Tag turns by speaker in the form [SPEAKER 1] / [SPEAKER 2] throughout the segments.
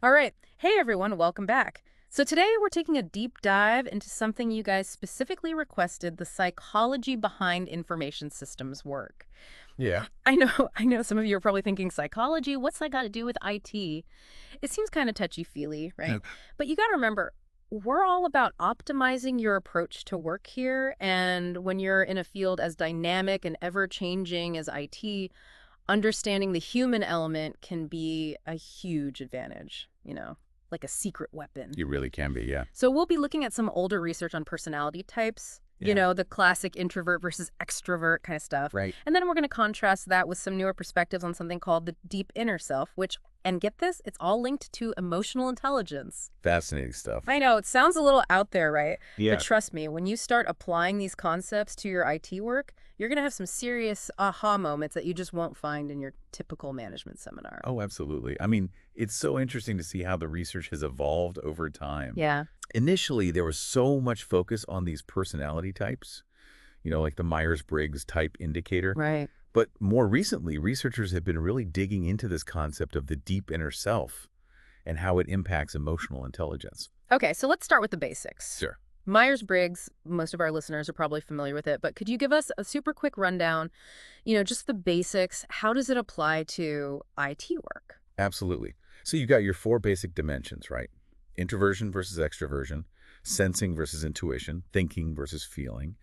[SPEAKER 1] All right. Hey, everyone. Welcome back. So today we're taking a deep dive into something you guys specifically requested, the psychology behind information systems work.
[SPEAKER 2] Yeah.
[SPEAKER 1] I know, I know some of you are probably thinking psychology, what's that got to do with IT? It seems kind of touchy-feely, right?
[SPEAKER 2] Uh,
[SPEAKER 1] But you got to remember, we're all about optimizing your approach to work here. And when you're in a field as dynamic and ever-changing as IT, understanding the human element can be a huge advantage, like a secret weapon.
[SPEAKER 2] You really can be, yeah.
[SPEAKER 1] So we'll be looking at some older research on personality types,
[SPEAKER 2] Yeah.
[SPEAKER 1] the classic introvert versus extrovert kind of stuff.
[SPEAKER 2] Right.
[SPEAKER 1] And then we're going to contrast that with some newer perspectives on something called the deep inner self, which, and get this, it's all linked to emotional intelligence.
[SPEAKER 2] Fascinating stuff.
[SPEAKER 1] I know, it sounds a little out there, right? But
[SPEAKER 2] Yeah.
[SPEAKER 1] trust me, when you start applying these concepts to your IT work, you're going to have some serious aha moments that you just won't find in your typical management seminar.
[SPEAKER 2] Oh, absolutely. I mean, it's so interesting to see how the research has evolved over time.
[SPEAKER 1] Yeah.
[SPEAKER 2] Initially, there was so much focus on these personality types, like the Myers-Briggs type indicator.
[SPEAKER 1] Right.
[SPEAKER 2] But more recently, researchers have been really digging into this concept of the deep inner self and how it impacts emotional intelligence.
[SPEAKER 1] Okay, so let's start with the basics.
[SPEAKER 2] Sure.
[SPEAKER 1] Myers-Briggs, most of our listeners are probably familiar with it, but could you give us a super quick rundown, just the basics? How does it apply to IT work?
[SPEAKER 2] Absolutely. So you got your four basic dimensions, right? Introversion versus extroversion, sensing versus intuition, thinking versus feeling,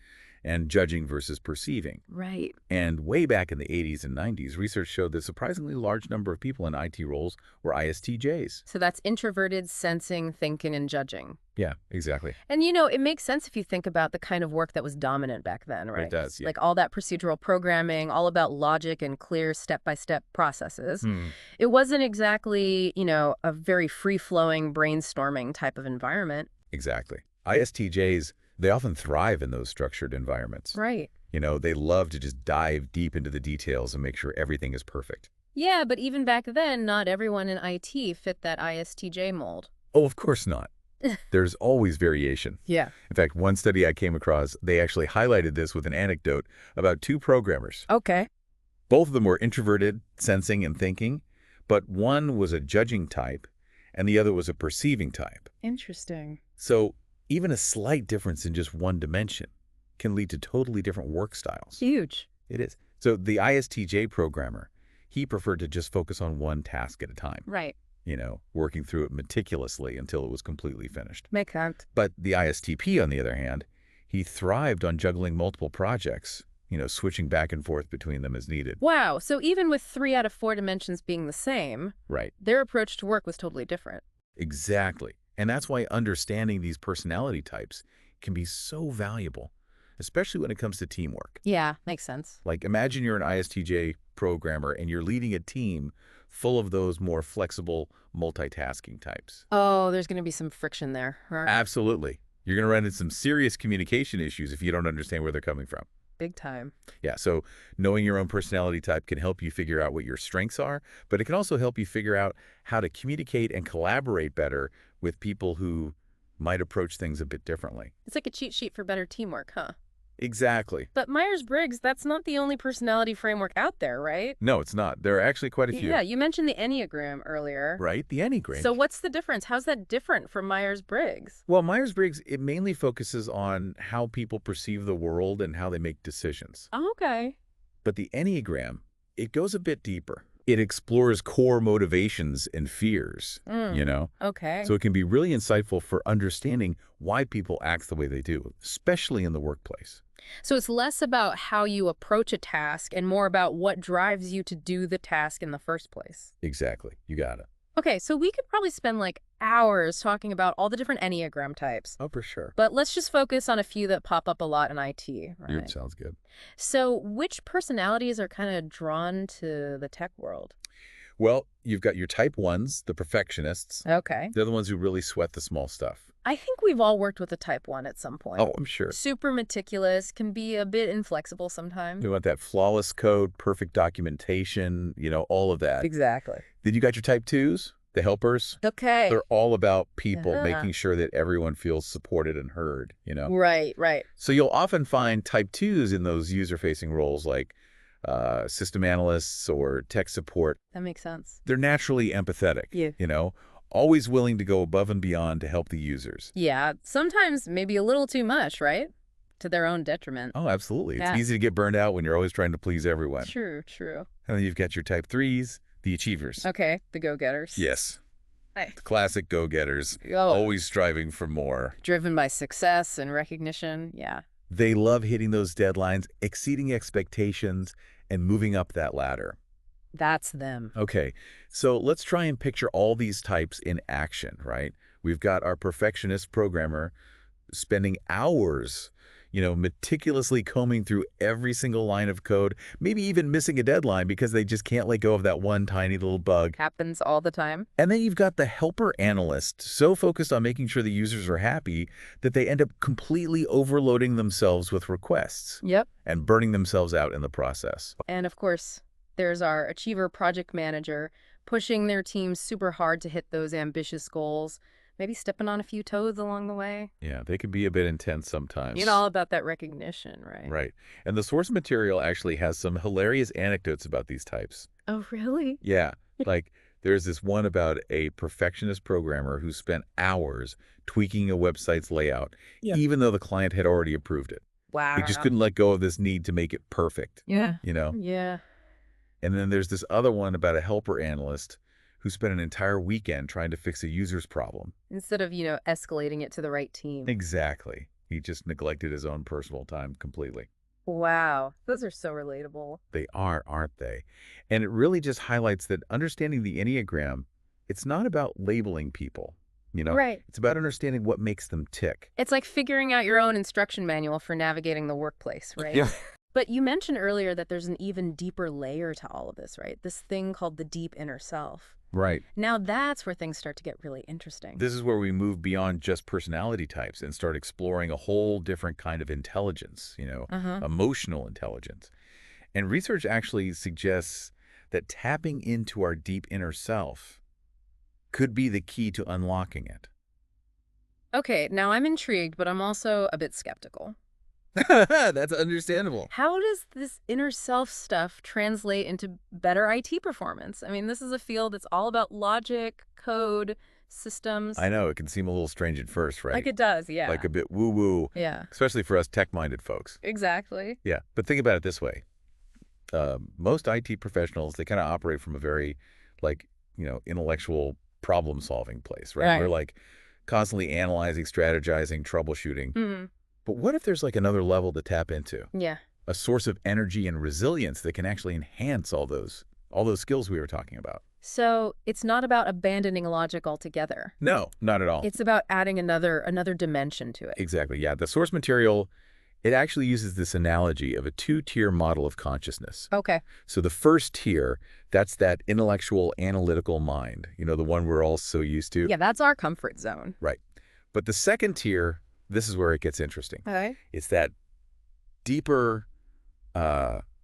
[SPEAKER 2] and judging versus perceiving.
[SPEAKER 1] Right.
[SPEAKER 2] And way back in the 80s and 90s, research showed that a surprisingly large number of people in IT roles were ISTJs.
[SPEAKER 1] So that's introverted, sensing, thinking, and judging.
[SPEAKER 2] Yeah, exactly.
[SPEAKER 1] And, it makes sense if you think about the kind of work that was dominant back then, right?
[SPEAKER 2] It does, yeah.
[SPEAKER 1] Like all that procedural programming, all about logic and clear step-by-step processes. It wasn't exactly, a very free-flowing brainstorming type of environment.
[SPEAKER 2] Exactly. ISTJs, they often thrive in those structured environments.
[SPEAKER 1] Right.
[SPEAKER 2] They love to just dive deep into the details and make sure everything is perfect.
[SPEAKER 1] Yeah, but even back then, not everyone in IT fit that ISTJ mold.
[SPEAKER 2] Oh, of course not. There's always variation.
[SPEAKER 1] Yeah.
[SPEAKER 2] In fact, one study I came across, they actually highlighted this with an anecdote about two programmers.
[SPEAKER 1] Okay.
[SPEAKER 2] Both of them were introverted, sensing and thinking, but one was a judging type and the other was a perceiving type.
[SPEAKER 1] Interesting.
[SPEAKER 2] So even a slight difference in just one dimension can lead to totally different work styles.
[SPEAKER 1] Huge.
[SPEAKER 2] It is. So the ISTJ programmer, he preferred to just focus on one task at a time.
[SPEAKER 1] Right.
[SPEAKER 2] Working through it meticulously until it was completely finished.
[SPEAKER 1] Makes sense.
[SPEAKER 2] But the ISTP, on the other hand, he thrived on juggling multiple projects, switching back and forth between them as needed.
[SPEAKER 1] Wow. So even with 3 out of 4 dimensions being the same,
[SPEAKER 2] Right.
[SPEAKER 1] their approach to work was totally different.
[SPEAKER 2] Exactly. And that's why understanding these personality types can be so valuable, especially when it comes to teamwork.
[SPEAKER 1] Yeah, makes sense.
[SPEAKER 2] Like imagine you're an ISTJ programmer and you're leading a team full of those more flexible multitasking types.
[SPEAKER 1] Oh, there's going to be some friction there. Right?
[SPEAKER 2] Absolutely. You're going to run into some serious communication issues if you don't understand where they're coming from.
[SPEAKER 1] Big time.
[SPEAKER 2] Yeah, so knowing your own personality type can help you figure out what your strengths are, but it can also help you figure out how to communicate and collaborate better with people who might approach things a bit differently.
[SPEAKER 1] It's like a cheat sheet for better teamwork, huh?
[SPEAKER 2] Exactly.
[SPEAKER 1] But Myers-Briggs, that's not the only personality framework out there, right?
[SPEAKER 2] No, it's not. There are actually quite a few.
[SPEAKER 1] Yeah, you mentioned the Enneagram earlier.
[SPEAKER 2] Right? The Enneagram.
[SPEAKER 1] So what's the difference? How's that different from Myers-Briggs?
[SPEAKER 2] Well, Myers-Briggs, it mainly focuses on how people perceive the world and how they make decisions.
[SPEAKER 1] Oh, okay.
[SPEAKER 2] But the Enneagram, it goes a bit deeper. It explores core motivations and fears,
[SPEAKER 1] Okay.
[SPEAKER 2] So it can be really insightful for understanding why people act the way they do, especially in the workplace.
[SPEAKER 1] So it's less about how you approach a task and more about what drives you to do the task in the first place.
[SPEAKER 2] Exactly. You got it.
[SPEAKER 1] Okay, so we could probably spend like hours talking about all the different Enneagram types.
[SPEAKER 2] Oh, for sure.
[SPEAKER 1] But let's just focus on a few that pop up a lot in IT, right?
[SPEAKER 2] Sounds good.
[SPEAKER 1] So which personalities are kind of drawn to the tech world?
[SPEAKER 2] Well, you've got your type 1s, the perfectionists.
[SPEAKER 1] Okay.
[SPEAKER 2] They're the ones who really sweat the small stuff.
[SPEAKER 1] I think we've all worked with a type 1 at some point.
[SPEAKER 2] Oh, I'm sure.
[SPEAKER 1] Super meticulous, can be a bit inflexible sometimes.
[SPEAKER 2] We want that flawless code, perfect documentation, all of that.
[SPEAKER 1] Exactly.
[SPEAKER 2] Then you got your type 2s, the helpers.
[SPEAKER 1] Okay.
[SPEAKER 2] They're all about people,
[SPEAKER 1] Uh-huh.
[SPEAKER 2] making sure that everyone feels supported and heard,
[SPEAKER 1] Right.
[SPEAKER 2] So you'll often find type 2s in those user-facing roles like system analysts or tech support.
[SPEAKER 1] That makes sense.
[SPEAKER 2] They're naturally empathetic,
[SPEAKER 1] Yeah.
[SPEAKER 2] always willing to go above and beyond to help the users.
[SPEAKER 1] Yeah, sometimes maybe a little too much, right? To their own detriment.
[SPEAKER 2] Oh, absolutely. It's
[SPEAKER 1] Yeah.
[SPEAKER 2] easy to get burned out when you're always trying to please everyone.
[SPEAKER 1] True, true.
[SPEAKER 2] And then you've got your type 3s, the achievers.
[SPEAKER 1] Okay, the go-getters.
[SPEAKER 2] Yes,
[SPEAKER 1] Hey.
[SPEAKER 2] the classic go-getters,
[SPEAKER 1] Oh,
[SPEAKER 2] always striving for more.
[SPEAKER 1] driven by success and recognition. Yeah.
[SPEAKER 2] They love hitting those deadlines, exceeding expectations, and moving up that ladder.
[SPEAKER 1] That's them.
[SPEAKER 2] Okay, so let's try and picture all these types in action, right? We've got our perfectionist programmer spending hours, meticulously combing through every single line of code, maybe even missing a deadline because they just can't let go of that one tiny little bug.
[SPEAKER 1] Happens all the time.
[SPEAKER 2] And then you've got the helper analyst, so focused on making sure the users are happy that they end up completely overloading themselves with requests
[SPEAKER 1] Yep.
[SPEAKER 2] and burning themselves out in the process.
[SPEAKER 1] And of course, there's our achiever project manager pushing their team super hard to hit those ambitious goals, maybe stepping on a few toes along the way.
[SPEAKER 2] Yeah, they can be a bit intense sometimes.
[SPEAKER 1] You know, all about that recognition, right?
[SPEAKER 2] Right. And the source material actually has some hilarious anecdotes about these types.
[SPEAKER 1] Oh, really?
[SPEAKER 2] Yeah, like there's this one about a perfectionist programmer who spent hours tweaking a website's layout, even though the client had already approved it.
[SPEAKER 1] Wow.
[SPEAKER 2] He just couldn't let go of this need to make it perfect,
[SPEAKER 1] Yeah.
[SPEAKER 2] you know?
[SPEAKER 1] Yeah.
[SPEAKER 2] And then there's this other one about a helper analyst who spent an entire weekend trying to fix a user's problem.
[SPEAKER 1] Instead of, escalating it to the right team.
[SPEAKER 2] Exactly. He just neglected his own personal time completely.
[SPEAKER 1] Wow. Those are so relatable.
[SPEAKER 2] They are, aren't they? And it really just highlights that understanding the Enneagram, it's not about labeling people,
[SPEAKER 1] Right.
[SPEAKER 2] It's about understanding what makes them tick.
[SPEAKER 1] It's like figuring out your own instruction manual for navigating the workplace, right?
[SPEAKER 2] Yeah.
[SPEAKER 1] But you mentioned earlier that there's an even deeper layer to all of this, right? This thing called the deep inner self.
[SPEAKER 2] Right.
[SPEAKER 1] Now that's where things start to get really interesting.
[SPEAKER 2] This is where we move beyond just personality types and start exploring a whole different kind of intelligence, emotional intelligence. And research actually suggests that tapping into our deep inner self could be the key to unlocking it.
[SPEAKER 1] Okay, now I'm intrigued, but I'm also a bit skeptical.
[SPEAKER 2] That's understandable.
[SPEAKER 1] How does this inner self stuff translate into better IT performance? I mean, this is a field that's all about logic, code, systems.
[SPEAKER 2] I know, it can seem a little strange at first, right?
[SPEAKER 1] Like it does, yeah.
[SPEAKER 2] Like a bit woo-woo,
[SPEAKER 1] Yeah,
[SPEAKER 2] especially for us tech-minded folks.
[SPEAKER 1] exactly.
[SPEAKER 2] Yeah, but think about it this way. Most IT professionals, they kind of operate from a very, intellectual problem-solving place, right?
[SPEAKER 1] Right.
[SPEAKER 2] We're like constantly analyzing, strategizing, troubleshooting.
[SPEAKER 1] Mm,
[SPEAKER 2] But what if there's like another level to tap into?
[SPEAKER 1] yeah.
[SPEAKER 2] A source of energy and resilience that can actually enhance all those skills we were talking about.
[SPEAKER 1] So it's not about abandoning logic altogether.
[SPEAKER 2] No, not at all.
[SPEAKER 1] It's about adding another dimension to it.
[SPEAKER 2] Exactly, yeah. The source material, it actually uses this analogy of a two-tier model of consciousness.
[SPEAKER 1] Okay.
[SPEAKER 2] So the first tier, that's that intellectual, analytical mind, the one we're all so used to.
[SPEAKER 1] Yeah, that's our comfort zone.
[SPEAKER 2] Right. But the second tier, this is where it gets interesting.
[SPEAKER 1] Okay.
[SPEAKER 2] It's that deeper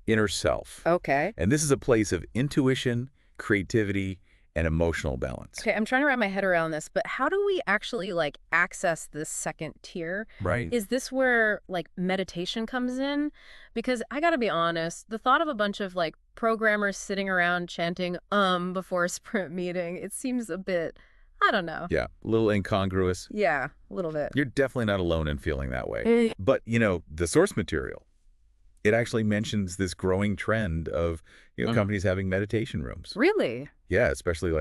[SPEAKER 2] inner self.
[SPEAKER 1] Okay.
[SPEAKER 2] And this is a place of intuition, creativity, and emotional balance.
[SPEAKER 1] Okay, I'm trying to wrap my head around this, but how do we actually access this second tier?
[SPEAKER 2] Right.
[SPEAKER 1] Is this where meditation comes in? Because I gotta be honest, the thought of a bunch of programmers sitting around chanting before a sprint meeting, it seems a bit, I don't know.
[SPEAKER 2] Yeah, a little incongruous.
[SPEAKER 1] Yeah, a little bit.
[SPEAKER 2] You're definitely not alone in feeling that way. But, the source material, it actually mentions this growing trend of companies having meditation rooms.
[SPEAKER 1] Really?
[SPEAKER 2] Yeah, especially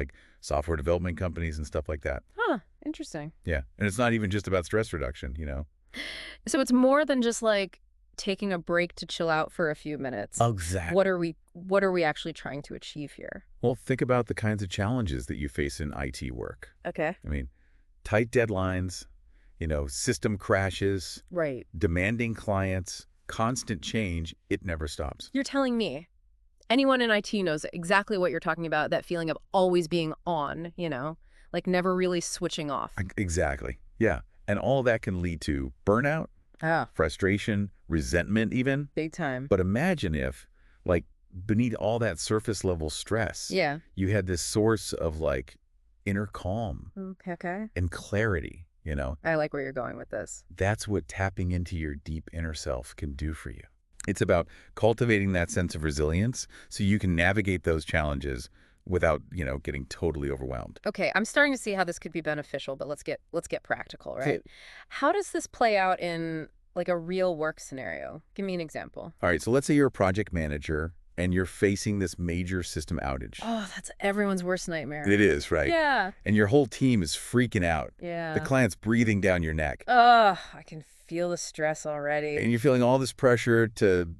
[SPEAKER 2] software development companies and stuff like that.
[SPEAKER 1] Huh, interesting.
[SPEAKER 2] Yeah, and it's not even just about stress reduction,
[SPEAKER 1] So it's more than just taking a break to chill out for a few minutes.
[SPEAKER 2] Exactly.
[SPEAKER 1] What are we actually trying to achieve here?
[SPEAKER 2] Well, think about the kinds of challenges that you face in IT work.
[SPEAKER 1] Okay.
[SPEAKER 2] I mean, tight deadlines, system crashes,
[SPEAKER 1] Right.
[SPEAKER 2] demanding clients, constant change, it never stops.
[SPEAKER 1] You're telling me anyone in IT knows exactly what you're talking about, that feeling of always being on, never really switching off.
[SPEAKER 2] Exactly. Yeah. And all that can lead to burnout, frustration, resentment even.
[SPEAKER 1] Big time.
[SPEAKER 2] But imagine if, beneath all that surface level stress,
[SPEAKER 1] Yeah.
[SPEAKER 2] you had this source of inner calm
[SPEAKER 1] Okay.
[SPEAKER 2] and clarity,
[SPEAKER 1] I like where you're going with this.
[SPEAKER 2] That's what tapping into your deep inner self can do for you. It's about cultivating that sense of resilience so you can navigate those challenges without, getting totally overwhelmed.
[SPEAKER 1] Okay, I'm starting to see how this could be beneficial, but let's get practical,
[SPEAKER 2] So,
[SPEAKER 1] right? How does this play out in like a real work scenario? Give me an example.
[SPEAKER 2] all right, so let's say you're a project manager and you're facing this major system outage.
[SPEAKER 1] Oh, that's everyone's worst nightmare.
[SPEAKER 2] It is, right?
[SPEAKER 1] Yeah.
[SPEAKER 2] And your whole team is freaking out. The
[SPEAKER 1] Yeah.
[SPEAKER 2] client's breathing down your neck.
[SPEAKER 1] Ugh, I can feel the stress already.
[SPEAKER 2] And you're feeling all this pressure to,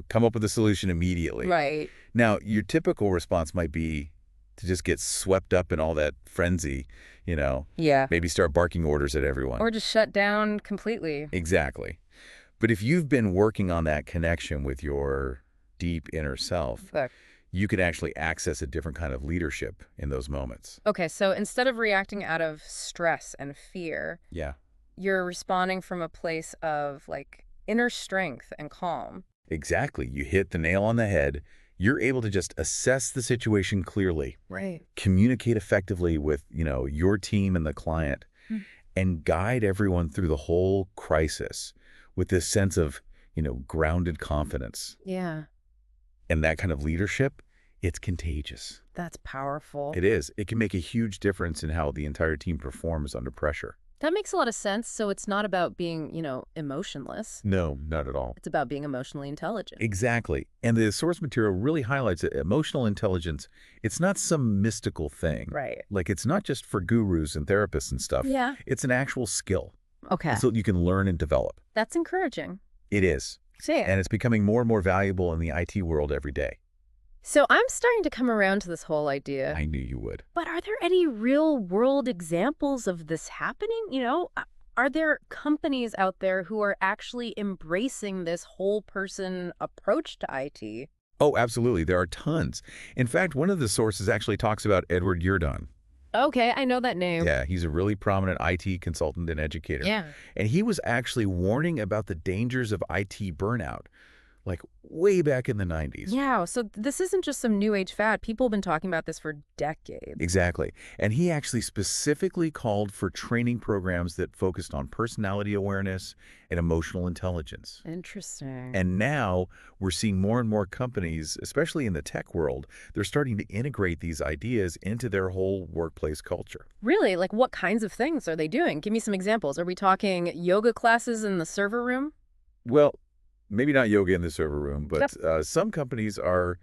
[SPEAKER 2] come up with a solution immediately.
[SPEAKER 1] Right.
[SPEAKER 2] Now, your typical response might be to just get swept up in all that frenzy,
[SPEAKER 1] Yeah.
[SPEAKER 2] maybe start barking orders at everyone.
[SPEAKER 1] Or just shut down completely.
[SPEAKER 2] Exactly. But if you've been working on that connection with your deep inner self,
[SPEAKER 1] Look.
[SPEAKER 2] you can actually access a different kind of leadership in those moments.
[SPEAKER 1] Okay, so instead of reacting out of stress and fear,
[SPEAKER 2] Yeah,
[SPEAKER 1] you're responding from a place of like inner strength and calm.
[SPEAKER 2] exactly. You hit the nail on the head. You're able to just assess the situation clearly,
[SPEAKER 1] Right.
[SPEAKER 2] communicate effectively with, your team and the client, and guide everyone through the whole crisis with this sense of, grounded confidence.
[SPEAKER 1] Yeah,
[SPEAKER 2] And that kind of leadership, it's contagious.
[SPEAKER 1] that's powerful.
[SPEAKER 2] It is. It can make a huge difference in how the entire team performs under pressure.
[SPEAKER 1] That makes a lot of sense. So it's not about being, emotionless.
[SPEAKER 2] No, not at all.
[SPEAKER 1] It's about being emotionally intelligent.
[SPEAKER 2] Exactly. And the source material really highlights that emotional intelligence, it's not some mystical thing.
[SPEAKER 1] Right.
[SPEAKER 2] Like, it's not just for gurus and therapists and stuff.
[SPEAKER 1] Yeah.
[SPEAKER 2] It's an actual skill.
[SPEAKER 1] Okay.
[SPEAKER 2] So you can learn and develop.
[SPEAKER 1] That's encouraging.
[SPEAKER 2] It is.
[SPEAKER 1] See it.
[SPEAKER 2] And it's becoming more and more valuable in the IT world every day.
[SPEAKER 1] So I'm starting to come around to this whole idea.
[SPEAKER 2] I knew you would.
[SPEAKER 1] But are there any real world examples of this happening? Are there companies out there who are actually embracing this whole person approach to IT?
[SPEAKER 2] Oh, absolutely. There are tons. In fact, one of the sources actually talks about Edward Yourdon.
[SPEAKER 1] Okay, I know that name.
[SPEAKER 2] Yeah, he's a really prominent IT consultant and educator.
[SPEAKER 1] Yeah.
[SPEAKER 2] And he was actually warning about the dangers of IT burnout, like way back in the 90s.
[SPEAKER 1] Yeah, so this isn't just some new age fad. People have been talking about this for decades.
[SPEAKER 2] Exactly. And he actually specifically called for training programs that focused on personality awareness and emotional intelligence.
[SPEAKER 1] Interesting.
[SPEAKER 2] And now we're seeing more and more companies, especially in the tech world, they're starting to integrate these ideas into their whole workplace culture.
[SPEAKER 1] Really? Like what kinds of things are they doing? Give me some examples. Are we talking yoga classes in the server room?
[SPEAKER 2] Well, maybe not yoga in the server room, but some companies are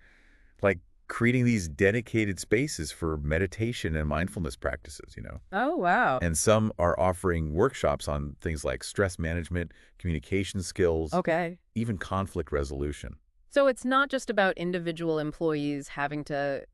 [SPEAKER 2] like creating these dedicated spaces for meditation and mindfulness practices,
[SPEAKER 1] Oh, wow.
[SPEAKER 2] And some are offering workshops on things like stress management, communication skills,
[SPEAKER 1] Okay.
[SPEAKER 2] even conflict resolution.
[SPEAKER 1] So it's not just about individual employees having to,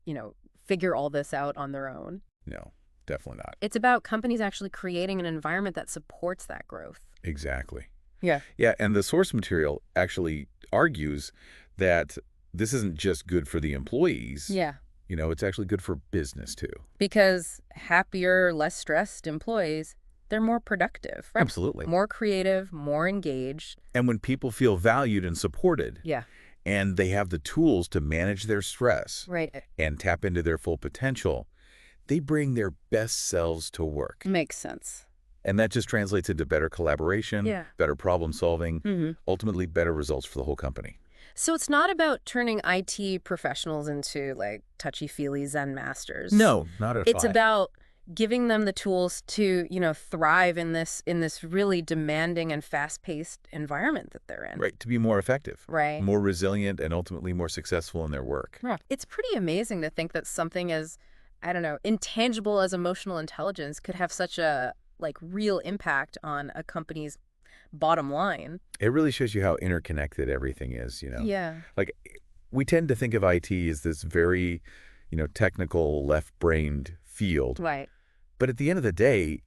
[SPEAKER 1] figure all this out on their own.
[SPEAKER 2] No, definitely not.
[SPEAKER 1] It's about companies actually creating an environment that supports that growth.
[SPEAKER 2] Exactly.
[SPEAKER 1] Yeah.
[SPEAKER 2] Yeah, and the source material actually argues that this isn't just good for the employees.
[SPEAKER 1] Yeah.
[SPEAKER 2] It's actually good for business too.
[SPEAKER 1] Because happier, less stressed employees, they're more productive, right?
[SPEAKER 2] Absolutely.
[SPEAKER 1] More creative, more engaged.
[SPEAKER 2] And when people feel valued and supported,
[SPEAKER 1] Yeah.
[SPEAKER 2] and they have the tools to manage their stress
[SPEAKER 1] Right.
[SPEAKER 2] and tap into their full potential, they bring their best selves to work.
[SPEAKER 1] Makes sense.
[SPEAKER 2] And that just translates into better collaboration,
[SPEAKER 1] Yeah.
[SPEAKER 2] better problem solving,
[SPEAKER 1] Mm-hmm.
[SPEAKER 2] ultimately better results for the whole company.
[SPEAKER 1] So it's not about turning IT professionals into like touchy-feely Zen masters.
[SPEAKER 2] No, not at all.
[SPEAKER 1] It's about giving them the tools to, thrive in this really demanding and fast-paced environment that they're in.
[SPEAKER 2] Right, to be more effective,
[SPEAKER 1] Right.
[SPEAKER 2] more resilient, and ultimately more successful in their work.
[SPEAKER 1] Yeah. It's pretty amazing to think that something as, I don't know, intangible as emotional intelligence could have such a real impact on a company's bottom line.
[SPEAKER 2] It really shows you how interconnected everything is,
[SPEAKER 1] Yeah.
[SPEAKER 2] Like, we tend to think of IT as this very, technical, left-brained field.
[SPEAKER 1] Right.
[SPEAKER 2] But at the end of the day,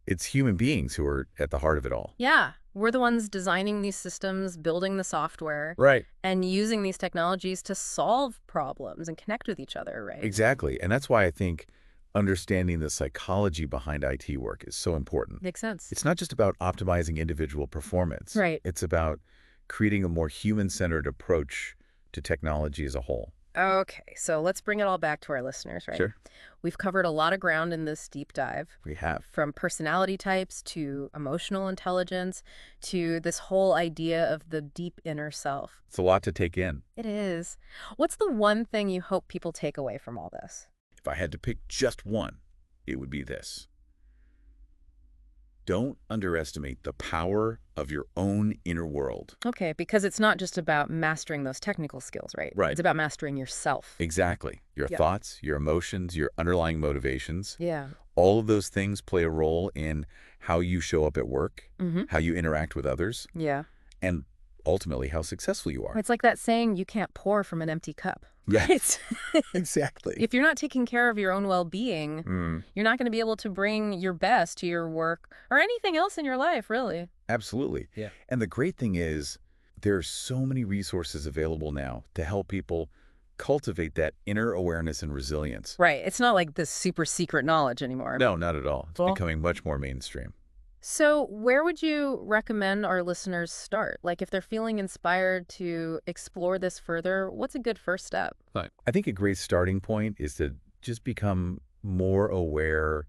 [SPEAKER 2] it's human beings who are at the heart of it all.
[SPEAKER 1] Yeah. We're the ones designing these systems, building the software,
[SPEAKER 2] Right.
[SPEAKER 1] and using these technologies to solve problems and connect with each other, right?
[SPEAKER 2] Exactly. And that's why I think understanding the psychology behind IT work is so important.
[SPEAKER 1] Makes sense.
[SPEAKER 2] It's not just about optimizing individual performance.
[SPEAKER 1] Right.
[SPEAKER 2] It's about creating a more human-centered approach to technology as a whole.
[SPEAKER 1] Okay, so let's bring it all back to our listeners, right?
[SPEAKER 2] Sure.
[SPEAKER 1] We've covered a lot of ground in this deep dive,
[SPEAKER 2] We have.
[SPEAKER 1] from personality types to emotional intelligence to this whole idea of the deep inner self.
[SPEAKER 2] It's a lot to take in.
[SPEAKER 1] It is. What's the one thing you hope people take away from all this?
[SPEAKER 2] If I had to pick just one, it would be this. Don't underestimate the power of your own inner world.
[SPEAKER 1] Okay, because it's not just about mastering those technical skills, right?
[SPEAKER 2] Right.
[SPEAKER 1] It's about mastering yourself.
[SPEAKER 2] Exactly. Your
[SPEAKER 1] Yeah.
[SPEAKER 2] thoughts, your emotions, your underlying motivations,
[SPEAKER 1] Yeah.
[SPEAKER 2] all of those things play a role in how you show up at work,
[SPEAKER 1] Mm-hmm.
[SPEAKER 2] how you interact with others,
[SPEAKER 1] Yeah.
[SPEAKER 2] and ultimately how successful you are.
[SPEAKER 1] It's like that saying, you can't pour from an empty cup.
[SPEAKER 2] Yeah.
[SPEAKER 1] Right?
[SPEAKER 2] Exactly.
[SPEAKER 1] If you're not taking care of your own well-being,
[SPEAKER 2] Mm,
[SPEAKER 1] you're not going to be able to bring your best to your work or anything else in your life, really.
[SPEAKER 2] absolutely.
[SPEAKER 1] Yeah.
[SPEAKER 2] And the great thing is there are so many resources available now to help people cultivate that inner awareness and resilience.
[SPEAKER 1] Right. It's not like this super secret knowledge anymore.
[SPEAKER 2] No, not at all. It's
[SPEAKER 1] Well-
[SPEAKER 2] becoming much more mainstream.
[SPEAKER 1] So where would you recommend our listeners start? Like if they're feeling inspired to explore this further, what's a good first step?
[SPEAKER 2] I think a great starting point is to just become more aware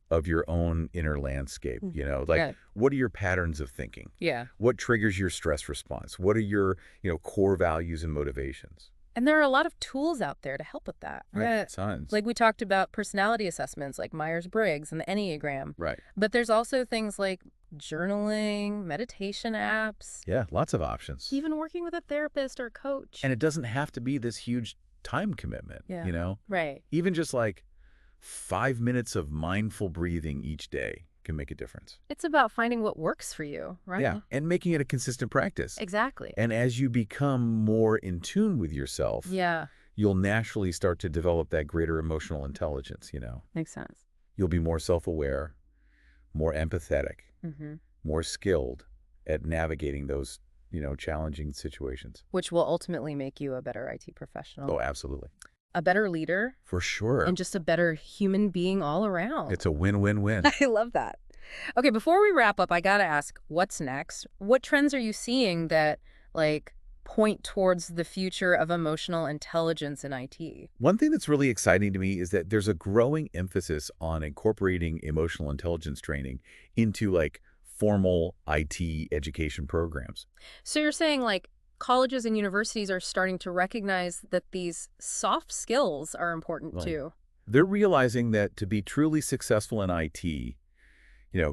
[SPEAKER 2] of your own inner landscape, like
[SPEAKER 1] Yeah.
[SPEAKER 2] what are your patterns of thinking?
[SPEAKER 1] Yeah.
[SPEAKER 2] What triggers your stress response? What are your, core values and motivations?
[SPEAKER 1] And there are a lot of tools out there to help with that. Yeah.
[SPEAKER 2] Tons.
[SPEAKER 1] Like we talked about personality assessments like Myers-Briggs and the Enneagram.
[SPEAKER 2] Right.
[SPEAKER 1] But there's also things like journaling, meditation apps,
[SPEAKER 2] Yeah, lots of options.
[SPEAKER 1] even working with a therapist or coach.
[SPEAKER 2] And it doesn't have to be this huge time commitment,
[SPEAKER 1] Yeah. Right.
[SPEAKER 2] Even just like 5 minutes of mindful breathing each day can make a difference.
[SPEAKER 1] It's about finding what works for you, right?
[SPEAKER 2] Yeah, and making it a consistent practice.
[SPEAKER 1] Exactly.
[SPEAKER 2] And as you become more in tune with yourself,
[SPEAKER 1] Yeah.
[SPEAKER 2] you'll naturally start to develop that greater emotional intelligence,
[SPEAKER 1] Makes sense.
[SPEAKER 2] You'll be more self-aware, more empathetic,
[SPEAKER 1] Mm-hmm.
[SPEAKER 2] more skilled at navigating those, challenging situations.
[SPEAKER 1] Which will ultimately make you a better IT professional,
[SPEAKER 2] Oh, absolutely.
[SPEAKER 1] a better leader,
[SPEAKER 2] For sure.
[SPEAKER 1] and just a better human being all around.
[SPEAKER 2] It's a win-win-win.
[SPEAKER 1] I love that. Okay, before we wrap up, I got to ask, what's next? What trends are you seeing that, point towards the future of emotional intelligence in IT?
[SPEAKER 2] One thing that's really exciting to me is that there's a growing emphasis on incorporating emotional intelligence training into formal IT education programs.
[SPEAKER 1] So you're saying, colleges and universities are starting to recognize that these soft skills are important
[SPEAKER 2] Right.
[SPEAKER 1] too.
[SPEAKER 2] They're realizing that to be truly successful in IT,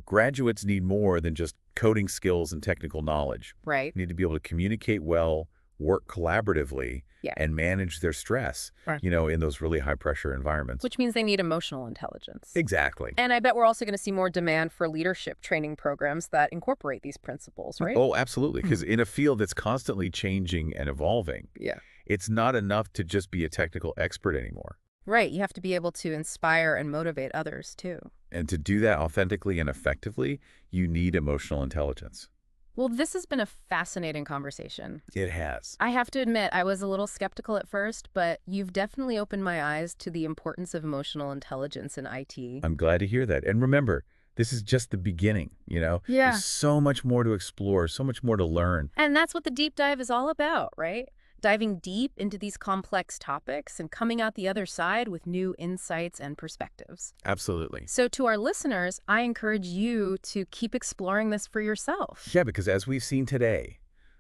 [SPEAKER 2] graduates need more than just coding skills and technical knowledge.
[SPEAKER 1] Right?
[SPEAKER 2] Need to be able to communicate well, work collaboratively,
[SPEAKER 1] Yeah.
[SPEAKER 2] and manage their stress,
[SPEAKER 1] Right.
[SPEAKER 2] in those really high-pressure environments.
[SPEAKER 1] Which means they need emotional intelligence.
[SPEAKER 2] Exactly.
[SPEAKER 1] And I bet we're also going to see more demand for leadership training programs that incorporate these principles, right?
[SPEAKER 2] Oh, absolutely. Because in a field that's constantly changing and evolving,
[SPEAKER 1] Yeah.
[SPEAKER 2] it's not enough to just be a technical expert anymore.
[SPEAKER 1] Right. You have to be able to inspire and motivate others too.
[SPEAKER 2] And to do that authentically and effectively, you need emotional intelligence.
[SPEAKER 1] Well, this has been a fascinating conversation.
[SPEAKER 2] It has.
[SPEAKER 1] I have to admit, I was a little skeptical at first, but you've definitely opened my eyes to the importance of emotional intelligence in IT.
[SPEAKER 2] I'm glad to hear that. And remember, this is just the beginning,
[SPEAKER 1] Yeah.
[SPEAKER 2] There's so much more to explore, so much more to learn.
[SPEAKER 1] And that's what the deep dive is all about, right? Diving deep into these complex topics and coming out the other side with new insights and perspectives.
[SPEAKER 2] Absolutely.
[SPEAKER 1] So to our listeners, I encourage you to keep exploring this for yourself.
[SPEAKER 2] Yeah, because as we've seen today,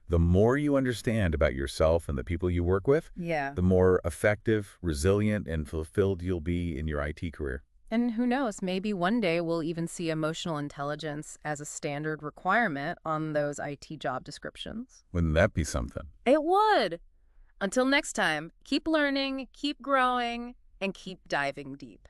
[SPEAKER 2] the more you understand about yourself and the people you work with,
[SPEAKER 1] Yeah.
[SPEAKER 2] the more effective, resilient, and fulfilled you'll be in your IT career.
[SPEAKER 1] And who knows, maybe one day we'll even see emotional intelligence as a standard requirement on those IT job descriptions.
[SPEAKER 2] Wouldn't that be something?
[SPEAKER 1] It would. Until next time, keep learning, keep growing, and keep diving deep.